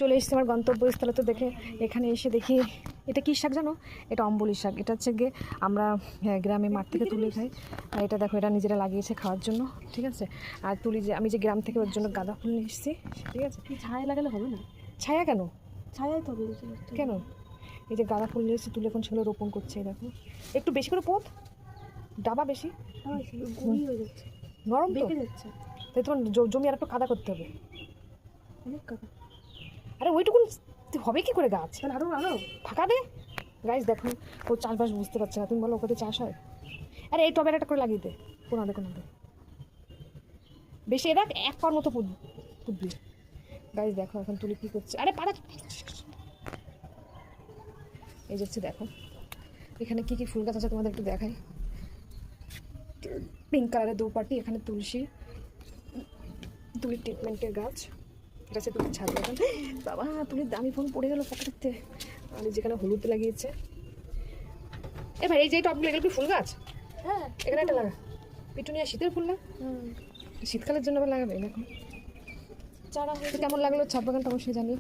চলে এসেছি আমার গন্তব্যস্থলে। তো দেখে এখানে এসে দেখি এটা কী শাক জানো? এটা অম্বলি শাক। এটা হচ্ছে গিয়ে আমরা গ্রামে মাঠ থেকে তুলে খাই। আর এটা দেখো, এটা নিজেরা লাগিয়েছে খাওয়ার জন্য, ঠিক আছে। আর তুলি যে আমি যে গ্রাম থেকে ওর জন্য গাঁদা ফুল নিয়ে এসেছি, ঠিক আছে। ছায়া লাগালে হবে না? ছায়া কেন? ছায়াই তো হবে। কেন? এই যে গাঁদা ফুল নিয়ে এসেছি, তুলে এখন সেগুলো রোপণ করছে। দেখো একটু বেশি করে পোত, ডাবা বেশি গুঁড়ি হয়ে যাচ্ছে, নরম তো বেঁকে যাচ্ছে। তাই তোমার জমি আর একটু কাদা করতে হবে। অনেক কাকা। আরে ওইটুকুন হবে কি করে গাছ? তাহলে আরো ফাঁকা দে। গাছ দেখো, ও চাষবাস বুঝতে পারছে না। তুমি বলো ওখানে চাষ হয়? আরে এই টবের একটা করে লাগিয়ে দে, কোনাদে কোনাদে বেশি। দেখ এক পার মতো পুতবি। গাছ দেখো এখন তুলি কী করছে। আরে পাড়া, এই যাচ্ছে দেখো এখানে কী কী ফুল গাছ আছে তোমাদের একটু দেখাই। পিঙ্ক কালারের দৌপাটি, এখানে তুলসী, তুলির ট্রিটমেন্টের গাছ। এটা হচ্ছে তুলির ছাদ বাগান। বাবা তুলির দামি ফোন পড়ে গেল পকেটেতে। আর যেখানে হলুদ লাগিয়েছে। এ ভাই এই যে টপগুলো, এগুলো কি ফুল গাছ? হ্যাঁ, এখানে একটা লাগা পিটুনিয়া, শীতের ফুল না? শীতকালের জন্য আবার লাগাবে এখন। চারা হয়েছে। কেমন লাগলো ছাদ বাগানটা অবশ্যই জানিও।